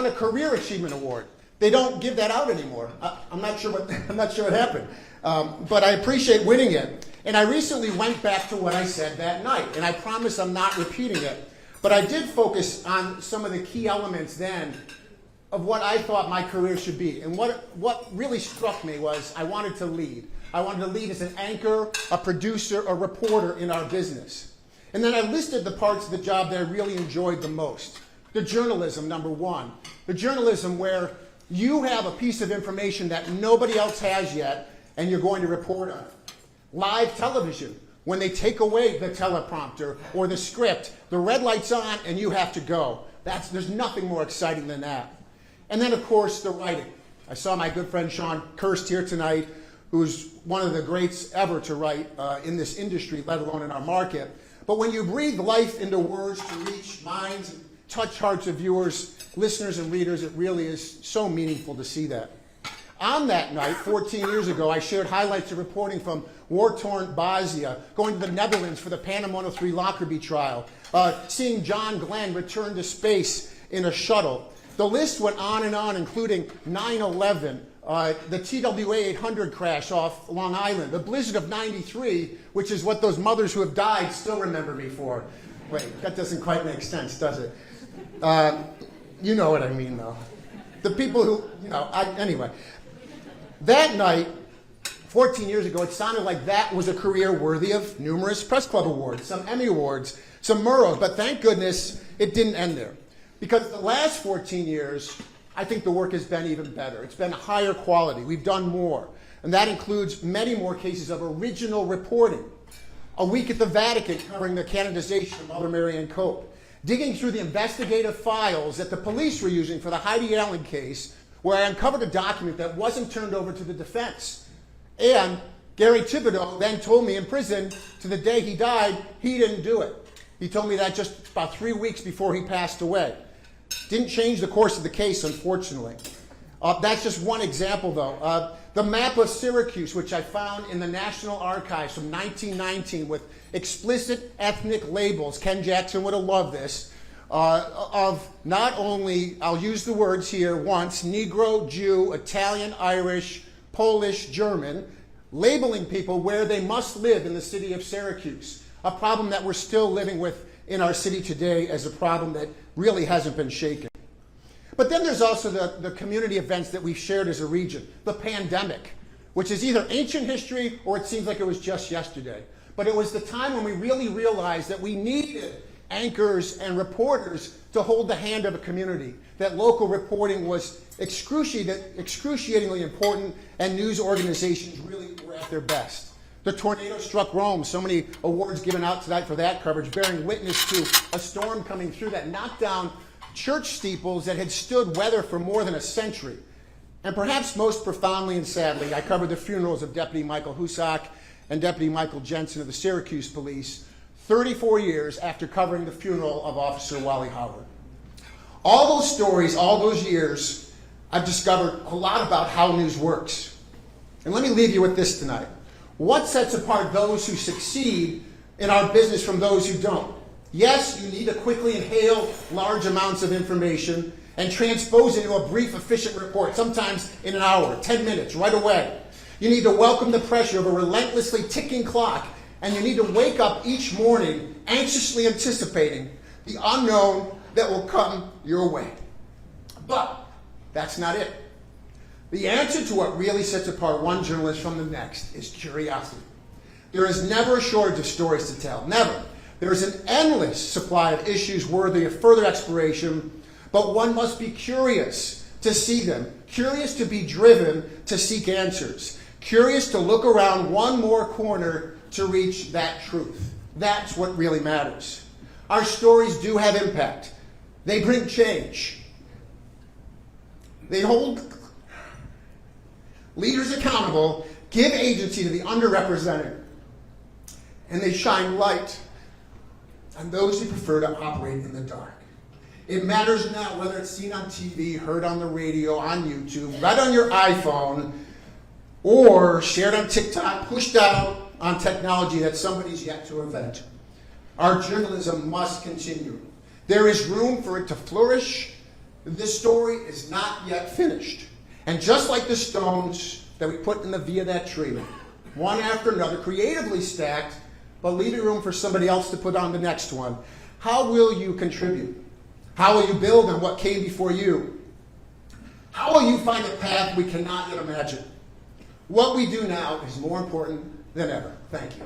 won a Career Achievement Award. They don't give that out anymore. I'm not sure what happened, but I appreciate winning it. And I recently went back to what I said that night, and I promise I'm not repeating it. But I did focus on some of the key elements then of what I thought my career should be. And what really struck me was I wanted to lead. I wanted to lead as an anchor, a producer, a reporter in our business. And then I listed the parts of the job that I really enjoyed the most. The journalism, number one. The journalism where you have a piece of information that nobody else has yet, and you're going to report on it. Live television, when they take away the teleprompter or the script, the red light's on and you have to go. There's nothing more exciting than that. And then, of course, the writing. I saw my good friend Sean Kirst here tonight, who's one of the greats ever to write in this industry, let alone in our market. But when you breathe life into words to reach minds, and touch hearts of viewers, listeners, and readers, it really is so meaningful to see that. On that night, 14 years ago, I shared highlights of reporting from war-torn Bosnia, going to the Netherlands for the Panama 103 Lockerbie trial, seeing John Glenn return to space in a shuttle. The list went on and on, including 9/11, the TWA 800 crash off Long Island, the blizzard of '93, which is what those mothers who have died still remember me for. Wait, that doesn't quite make sense, does it? You know what I mean, though. The people who, anyway. That night, 14 years ago, it sounded like that was a career worthy of numerous Press Club awards, some Emmy awards, some Murrows, but thank goodness it didn't end there. Because the last 14 years, I think the work has been even better. It's been higher quality. We've done more. And that includes many more cases of original reporting. A week at the Vatican covering the canonization of Mother Mary Ann Cope. Digging through the investigative files that the police were using for the Heidi Allen case, where I uncovered a document that wasn't turned over to the defense. And Gary Thibodeau then told me in prison, to the day he died, he didn't do it. He told me that just about 3 weeks before he passed away. Didn't change the course of the case, unfortunately. That's just one example, though. The map of Syracuse, which I found in the National Archives from 1919 with explicit ethnic labels, Ken Jackson would have loved this, of not only, I'll use the words here once, Negro, Jew, Italian, Irish, Polish, German, labeling people where they must live in the city of Syracuse, a problem that we're still living with in our city today as a problem that really hasn't been shaken. But then there's also the community events that we've shared as a region. The pandemic, which is either ancient history or it seems like it was just yesterday. But it was the time when we really realized that we needed anchors and reporters to hold the hand of a community, that local reporting was excruciatingly important, and news organizations really were at their best. The tornado struck Rome, so many awards given out tonight for that coverage, bearing witness to a storm coming through that knocked down church steeples that had stood weather for more than a century. And perhaps most profoundly and sadly, I covered the funerals of Deputy Michael Husak and Deputy Michael Jensen of the Syracuse Police, 34 years after covering the funeral of Officer Wally Howard. All those stories, all those years, I've discovered a lot about how news works. And let me leave you with this tonight. What sets apart those who succeed in our business from those who don't? Yes, you need to quickly inhale large amounts of information and transpose it into a brief, efficient report, sometimes in an hour, 10 minutes, right away. You need to welcome the pressure of a relentlessly ticking clock, and you need to wake up each morning anxiously anticipating the unknown that will come your way. But that's not it. The answer to what really sets apart one journalist from the next is curiosity. There is never a shortage of stories to tell, never. There is an endless supply of issues worthy of further exploration, but one must be curious to see them, curious to be driven to seek answers, curious to look around one more corner to reach that truth. That's what really matters. Our stories do have impact. They bring change. They hold leaders accountable, give agency to the underrepresented, and they shine light on those who prefer to operate in the dark. It matters not whether it's seen on TV, heard on the radio, on YouTube, read on your iPhone, or shared on TikTok, pushed out on technology that somebody's yet to invent. Our journalism must continue. There is room for it to flourish this story is not yet finished. And just like the stones that we put in the V of that tree, one after another, creatively stacked, but leaving room for somebody else to put on the next one, how will you contribute? How will you build on what came before you? How will you find a path we cannot yet imagine? What we do now is more important than ever. Thank you.